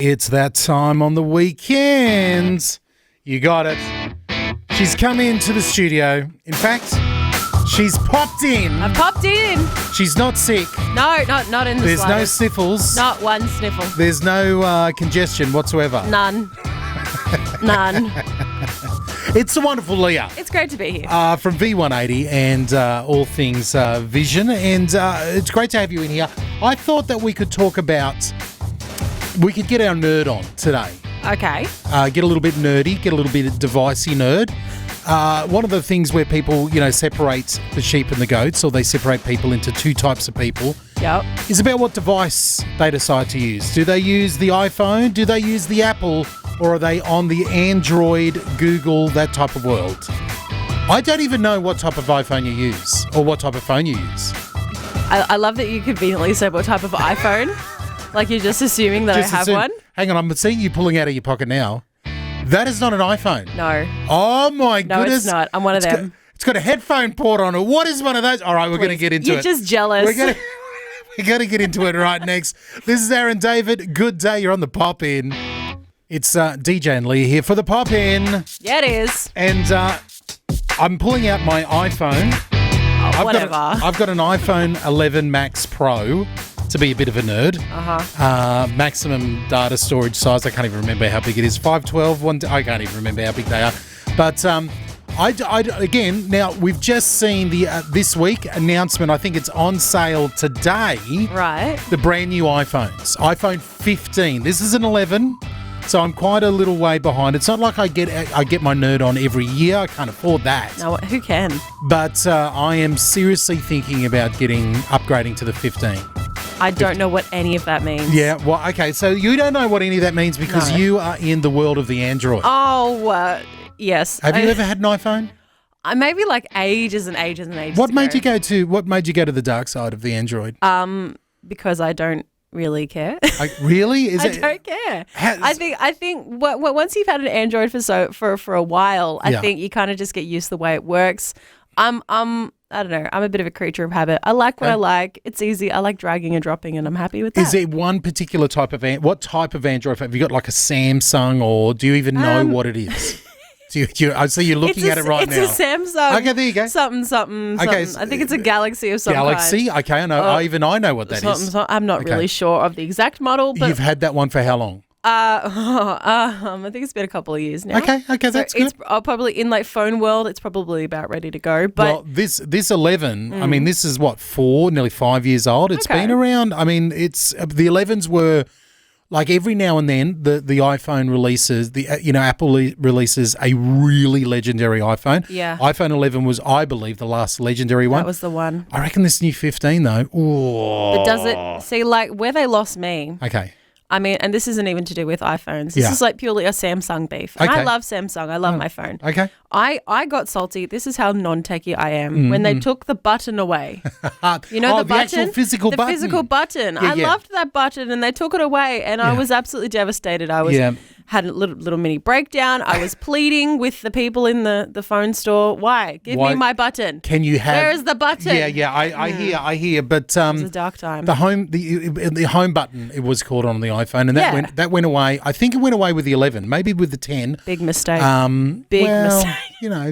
It's that time on the weekends. You got it. She's come into the studio. In fact, she's popped in. I've popped in. She's not sick. No, not in the There's no slightest. sniffles. Not one sniffle. There's no congestion whatsoever. None. None. It's the wonderful Leah. It's great to be here. From V180 and all things vision. And it's great to have you in here. I thought that we could talk about, we could get our nerd on today. Okay. Get a little bit nerdy, get a little bit devicey nerd. One of the things where people, separate the sheep and the goats, or they separate people into two types of people, Yep. is about what device they decide to use. Do they use the iPhone? Do they use the Apple? Or are they on the Android, Google, that type of world? I don't even know what type of iPhone you use or what type of phone you use. I love that you conveniently said what type of iPhone. Like you're just assuming that I have one. Hang on, I'm seeing you pulling out of your pocket now. That is not an iPhone. No. Oh, my No, goodness. it's not. I'm one of them. It's got a headphone port on it. What is one of those? All right, we're going to get into You're it. just jealous. We're going to get into it right next. This is Aaron David. Good day. You're on the Pop In. It's DJ and Leah here for the Pop In. Yeah, it is. And I'm pulling out my iPhone. Oh, whatever. I've got an iPhone 11 Max Pro, to be a bit of a nerd. Maximum data storage size. I can't even remember how big it is. 512. I can't even remember how big they are. But again, now we've just seen the this week announcement. I think it's on sale today. Right. The brand new iPhones. iPhone 15. This is an 11. So I'm quite a little way behind. It's not like I get my nerd on every year. I can't afford that. No, who can? But I am seriously thinking about upgrading to the 15. I don't know what any of that means. Yeah, well, okay. So you don't know what any of that means because you are in the world of the Android. Oh, yes. Have you ever had an iPhone? Maybe like ages and ages and ages What ago. made you go to the dark side of the Android? Because I don't really care. Really? I don't care. I think once you've had an Android for a while, I think you kind of just get used to the way it works. I don't know. I'm a bit of a creature of habit. I like what I like. It's easy. I like dragging and dropping, and I'm happy with that. Is there one particular type of what type of Android? Have you got like a Samsung, or do you even know what it is? I see you're looking at it right now. It's a Samsung. Okay, there you go. Something. Okay, I think it's a Galaxy of some kind. Galaxy? Okay, I know. I know what that is. I'm not really sure of the exact model. But You've had that one for how long? I think it's been a couple of years now. Okay, that's good. It's probably in like phone world. It's probably about ready to go. But well, this 11. I mean, this is what, nearly 5 years old. It's been around. I mean, it's the 11s were like every now and then the iPhone releases Apple releases a really legendary iPhone. Yeah. iPhone 11 was, I believe, the last legendary one. That was the one. I reckon this new 15 though. Oh. But does it see like where they lost me? Okay. I mean, and this isn't even to do with iPhones. This is like purely a Samsung beef. And I love Samsung. I love my phone. Okay. I got salty. This is how non-techie I am. When they took the button away. You know the button? Actual physical button. The physical button. I loved that button and they took it away and I was absolutely devastated. I was had a little mini breakdown. I was pleading with the people in the phone store. Why? Give me my button. Can you have? Where is the button? Yeah. I hear. But it was a dark time. The home button, it was called on the iPhone, and that went away. I think it went away with the 11, maybe with the 10. Big mistake. Big mistake.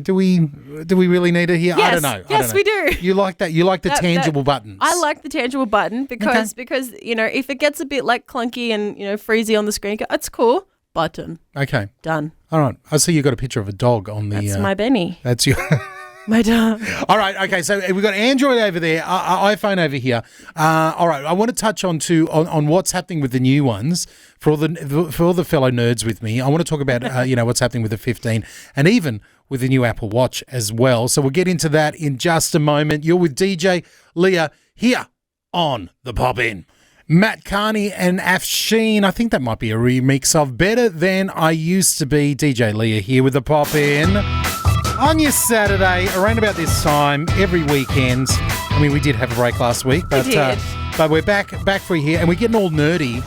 Do we really need it here? Yes. I don't know. Yes, we do. You like that? You like the tangible buttons? I like the tangible button because if it gets a bit like clunky and freezy on the screen, it's cool. Button. Okay. Done. All right. I see you got a picture of a dog on the. That's my Benny. That's your. My dog. All right. Okay. So we've got Android over there, iPhone over here. All right. I want to touch on what's happening with the new ones for all the fellow nerds with me. I want to talk about what's happening with the 15 and even with the new Apple Watch as well. So we'll get into that in just a moment. You're with DJ Leah here on the Pop In. Matt Carney and Afshin. I think that might be a remix of Better Than I Used to Be. DJ Leah here with the Pop In. On your Saturday, around about this time, every weekend. I mean, we did have a break last week, but we're back for you here, and we're getting all nerdy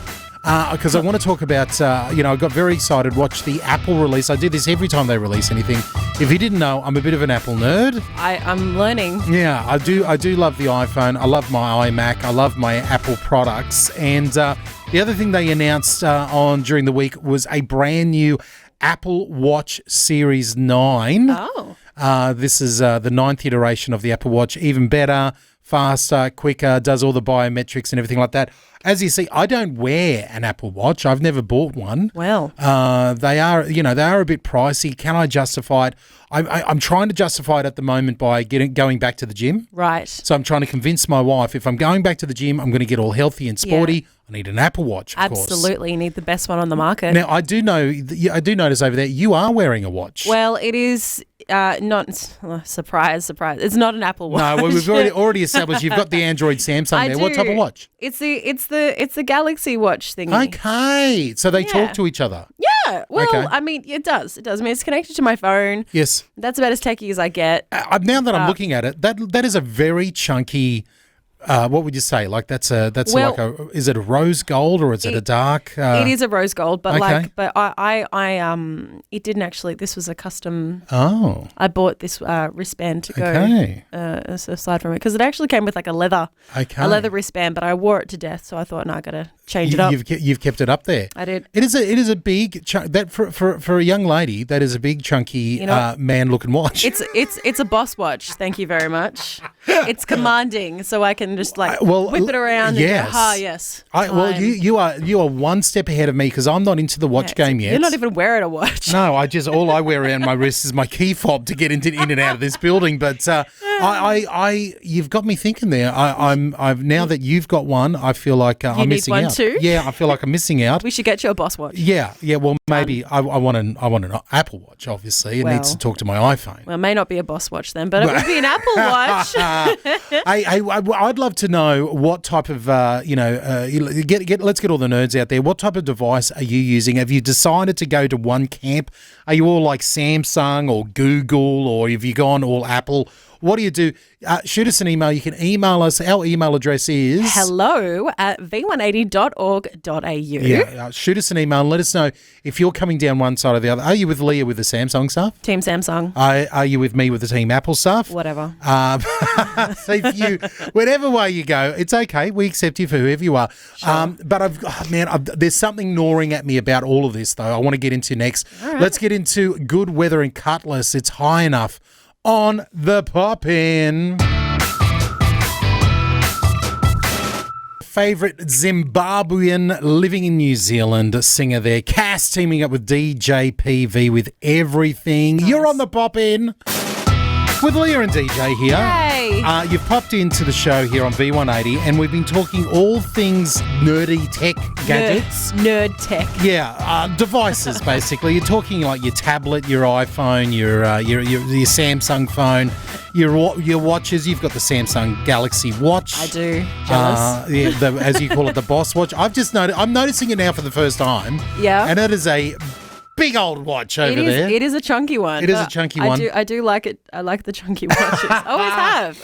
because I want to talk about, I got very excited, watch the Apple release. I do this every time they release anything. If you didn't know, I'm a bit of an Apple nerd. I'm learning. Yeah, I do love the iPhone. I love my iMac. I love my Apple products. And the other thing they announced during the week was a brand new Apple Watch Series 9. Oh. This is the 9th iteration of the Apple Watch. Even better, faster, quicker, does all the biometrics and everything like that. As you see, I don't wear an Apple Watch. I've never bought one. Well, they are a bit pricey. Can I justify it? I'm trying to justify it at the moment by going back to the gym. Right. So I'm trying to convince my wife if I'm going back to the gym, I'm going to get all healthy and sporty. Yeah. I need an Apple Watch, of course. Absolutely, you need the best one on the market. Now I do notice over there you are wearing a watch. Well, it is. Not surprise. It's not an Apple Watch. No, well, we've already established you've got the Android Samsung there. What type of watch? It's the Galaxy Watch thingy. Okay, so they talk to each other. Yeah, well, okay. I mean, it does. I mean, it's connected to my phone. Yes, that's about as techie as I get. Now that I'm looking at it, that is a very chunky. What would you say? Like is it a rose gold or is it a dark? It is a rose gold, but okay. It didn't actually. This was a custom. Oh. I bought this wristband to go aside from it because it actually came with like a leather wristband, but I wore it to death, so I thought, no, I got to change it up. You've kept it up there. I did. It is a big that for a young lady that is a big chunky man looking watch. It's a boss watch. Thank you very much. It's commanding, so I can just whip it around. Yes. And go, yes. You are one step ahead of me because I'm not into the watch game yet. You're not even wearing a watch. No, all I wear around my wrist is my key fob to get in and out of this building. But you've got me thinking there. I've now that you've got one, I feel like I'm missing out. You need one too? Yeah, I feel like I'm missing out. We should get you a boss watch. Yeah. Well, maybe I want an Apple Watch. Obviously, it needs to talk to my iPhone. Well, it may not be a boss watch then, but it would be an Apple Watch. I'd love to know what type of let's get all the nerds out there. What type of device are you using? Have you decided to go to one camp? Are you all like Samsung or Google, or have you gone all Apple? What do you do? Shoot us an email. You can email us. Our email address is hello@v180.org.au. Yeah, shoot us an email and let us know if you're coming down one side or the other. Are you with Leah with the Samsung stuff? Team Samsung. Are you with me with the Team Apple stuff? Whatever. So whatever way you go, it's okay. We accept you for whoever you are. Sure. But there's something gnawing at me about all of this, though, I want to get into next. Right. Let's get into good weather and Cutlass. It's high enough. On the pop-in. Favourite Zimbabwean living in New Zealand singer there. Cass teaming up with DJ PV with Everything. Nice. You're on the pop-in with Leah and DJ here. Yay. You've popped into the show here on V180 and we've been talking all things nerdy tech gadgets. Nerd tech. Yeah, devices basically. You're talking like your tablet, your iPhone, your Samsung phone, your watches. You've got the Samsung Galaxy Watch. I do. Jealous. As you call it, the Boss Watch. I'm noticing it now for the first time. Yeah. And it is a big old watch over there. It is a chunky one. It is a chunky one. I do like it. I like the chunky watches.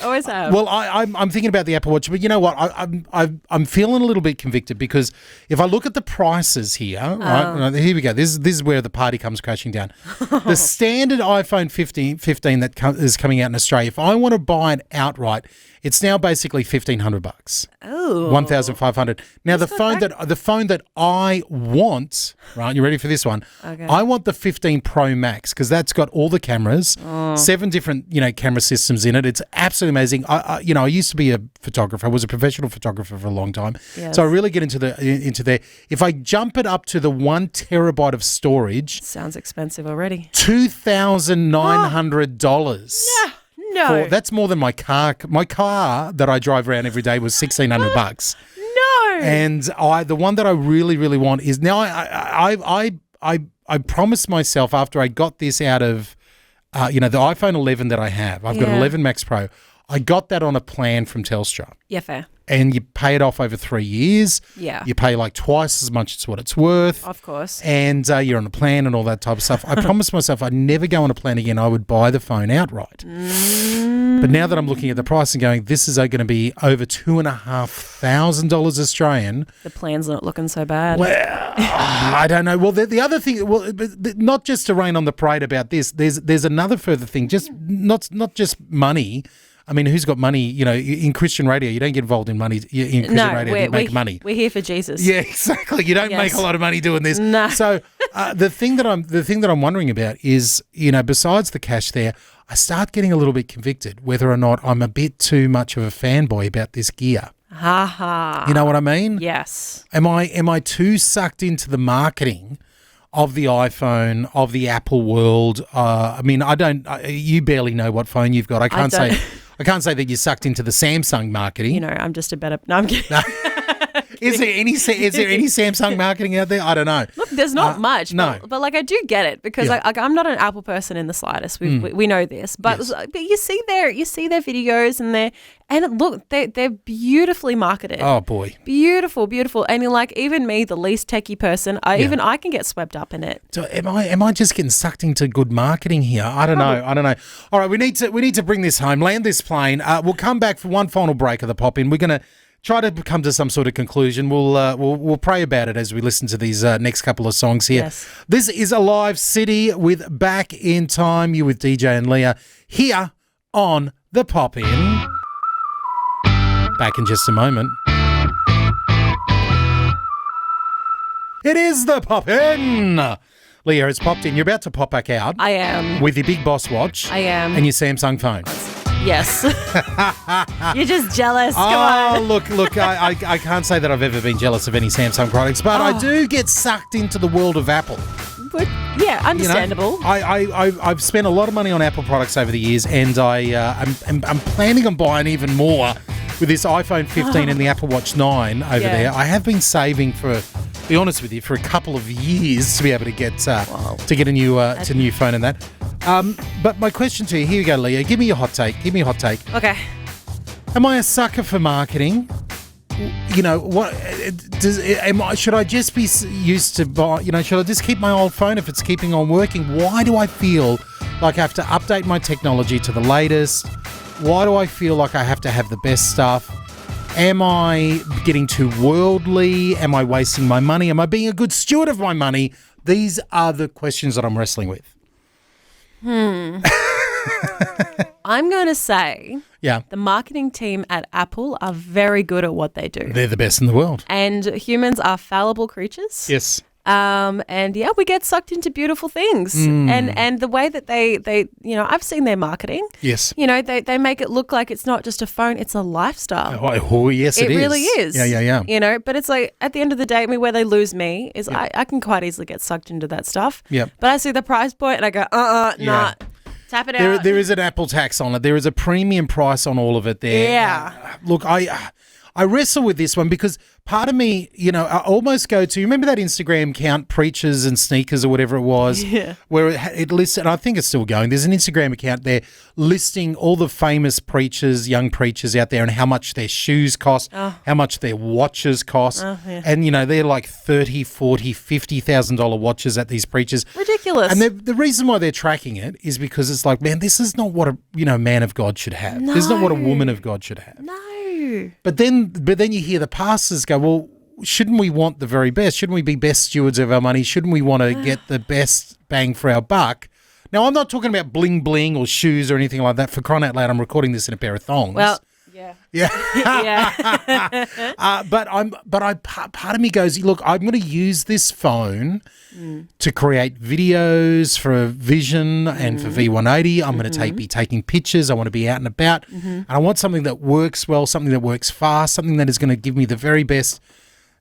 Always have. Well, I'm thinking about the Apple Watch, but you know what? I'm feeling a little bit convicted because if I look at the prices here, right? Here we go. This is where the party comes crashing down. The standard iPhone 15 that is coming out in Australia. If I want to buy it outright, it's now basically $1,500. Oh, 1,500. Now the phone that I want, right? You ready for this one? Okay. I want the 15 Pro Max because that's got all the cameras, 7 different camera systems in it. It's absolutely amazing. I used to be a photographer. I was a professional photographer for a long time, so I really get into there. If I jump it up to the 1 terabyte of storage, sounds expensive already. $2,900. No. That's more than my car. My car that I drive around every day was $1,600. No. And the one that I really, really want is now I promised myself after I got this out of the iPhone 11 that I have. I've got an 11 Max Pro. I got that on a plan from Telstra. Yeah, fair. And you pay it off over 3 years. Yeah. You pay like twice as much as what it's worth. Of course. And you're on a plan and all that type of stuff. I promised myself I'd never go on a plan again. I would buy the phone outright. But now that I'm looking at the price and going, this is going to be over $2,500 Australian. The plan's not looking so bad. Well, I don't know. Well, the other thing, not just to rain on the parade about this, there's another further thing, just not just money. I mean, who's got money? You know, in Christian radio, you don't get involved in money. In Christian radio, you make money. We're here for Jesus. Yeah, exactly. You don't make a lot of money doing this. No. So the thing that I'm wondering about is, you know, besides the cash there, I start getting a little bit convicted whether or not I'm a bit too much of a fanboy about this gear. Ha ha. You know what I mean? Yes. Am I too sucked into the marketing of the iPhone, of the Apple world? I mean, you barely know what phone you've got. I can't say that you're sucked into the Samsung marketing. You know, I'm just a better. No, I'm kidding. Is there any Samsung marketing out there? I don't know. Look, there's not much. No. But like I do get it because I'm not an Apple person in the slightest. We know this. But Yes. but you see their videos and they're beautifully marketed. Oh boy. Beautiful. And like even me, the least techie person, I can get swept up in it. So am I just getting sucked into good marketing here? I don't know. All right, we need to bring this home, land this plane. We'll come back for one final break of the pop in. We're gonna try to come to some sort of conclusion. We'll pray about it as we listen to these next couple of songs here. Yes. This is Alive City with Back in Time. You with DJ and Leah here on the Pop In. Back in just a moment. It is the Pop In. Leah has popped in. You're about to pop back out. I am. With your big boss watch. I am. And your Samsung phone. Yes. You're just jealous. Come on. Look, I can't say that I've ever been jealous of any Samsung products, but I do get sucked into the world of Apple. But, yeah, understandable. You know, I've spent a lot of money on Apple products over the years, and I'm planning on buying even more with this iPhone 15 and the Apple Watch 9 over there. I have been saving for, to be honest with you, for a couple of years to be able to get a new phone and that. But my question to you, here you go, Leah. Give me your hot take. Okay. Am I a sucker for marketing? You know, what should I just be used to buy? You know, should I just keep my old phone if it's keeping on working? Why do I feel like I have to update my technology to the latest? Why do I feel like I have to have the best stuff? Am I getting too worldly? Am I wasting my money? Am I being a good steward of my money? These are the questions that I'm wrestling with. I'm going to say the marketing team at Apple are very good at what they do. They're the best in the world. And humans are fallible creatures. Yes. And we get sucked into beautiful things. And the way that they I've seen their marketing. Yes. You know, they make it look like it's not just a phone, it's a lifestyle. Oh yes, it is. It really is. Yeah. You know, but it's like at the end of the day, I mean, where they lose me is I can quite easily get sucked into that stuff. Yeah. But I see the price point and I go, nah. Tap it out. There is an Apple tax on it. There is a premium price on all of it there. Yeah. Look, I wrestle with this one because part of me, you know, I almost go to, remember that Instagram account, Preachers and Sneakers or whatever it was? Yeah. Where it lists, and I think it's still going, there's an Instagram account there listing all the famous preachers, young preachers out there and how much their shoes cost, how much their watches cost. And, you know, they're like $30,000, $40,000, $50,000 watches at these preachers. Ridiculous. And the reason why they're tracking it is because it's like, man, this is not what a man of God should have. No. This is not what a woman of God should have. No. But then you hear the pastors go, well, shouldn't we want the very best? Shouldn't we be best stewards of our money? Shouldn't we want to get the best bang for our buck? Now, I'm not talking about bling bling or shoes or anything like that. For crying out loud, I'm recording this in a pair of thongs. Well, yeah. But part of me goes, look, I'm going to use this phone to create videos for Vision and for V180. I'm going to be taking pictures. I want to be out and about. And I want something that works well, something that works fast, something that is going to give me the very best.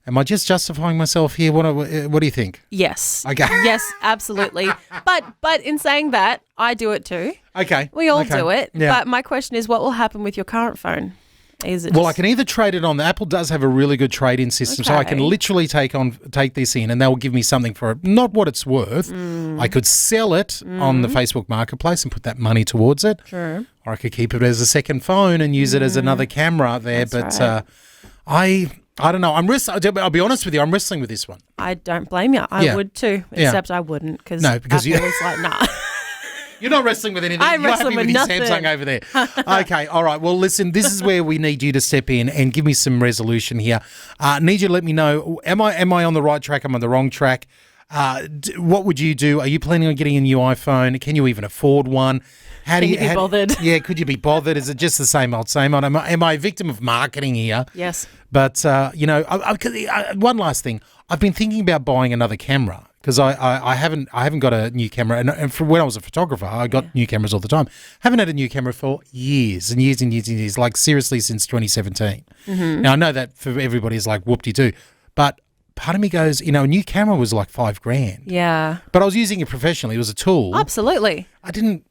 Am I just justifying myself here? What do you think? Yes. Okay. Yes, absolutely. But in saying that, I do it too. Okay. We all do it. Yeah. But my question is, what will happen with your current phone? Well, I can either trade it on. Apple does have a really good trade-in system, so I can literally take this in, and they'll give me something for not what it's worth. I could sell it on the Facebook Marketplace and put that money towards it. True. Or I could keep it as a second phone and use it as another camera there. That's but I don't know. I'll be honest with you. I'm wrestling with this one. I don't blame you. I would too, except I wouldn't because Apple was like, nah. You're not wrestling with anything. I'm wrestling with nothing. Samsung over there. Okay, all right. Well, listen, this is where we need you to step in and give me some resolution here. Need you to let me know, am I on the right track? Am I on the wrong track? What would you do? Are you planning on getting a new iPhone? Can you even afford one? Can you be bothered? Yeah, could you be bothered? Is it just the same old, same old? Am I a victim of marketing here? Yes. But, one last thing. I've been thinking about buying another camera because I haven't got a new camera. And from when I was a photographer, I got new cameras all the time. Haven't had a new camera for years and years and years and years, like seriously since 2017. Now, I know that for everybody is like whoop-de-doo, but part of me goes, a new camera was like $5,000. Yeah. But I was using it professionally. It was a tool. Absolutely. I didn't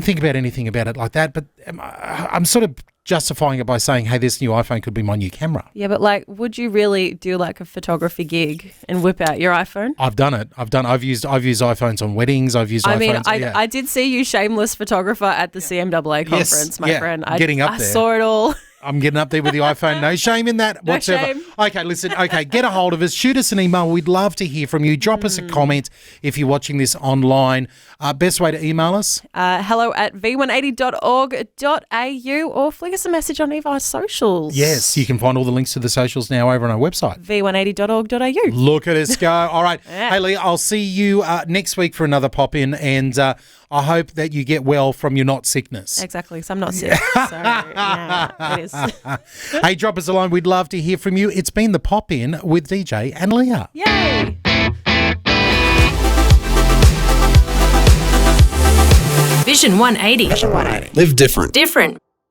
think about anything about it like that, but I'm sort of justifying it by saying, hey, this new iPhone could be my new camera. Yeah, but would you really do a photography gig and whip out your iPhone? I've done it. I've used iPhones on weddings. I've used iPhones. I did see you shameless photographer at the CMAA conference, my friend. I saw it all. I'm getting up there with the iPhone. No shame in that whatsoever. No shame. Okay, listen. Okay, get a hold of us. Shoot us an email. We'd love to hear from you. Drop us a comment if you're watching this online. Best way to email us? hello@v180.org.au or flick us a message on any of our socials. Yes, you can find all the links to the socials now over on our website. v180.org.au. Look at us go. All right. Yeah. Hey, Leah, I'll see you next week for another pop-in, and I hope that you get well from your not sickness. Exactly. So I'm not sick. So, yeah, it is. Hey, drop us a line. We'd love to hear from you. It's been the Pop-In with DJ and Leah. Yay. Vision 180. Live different. Different.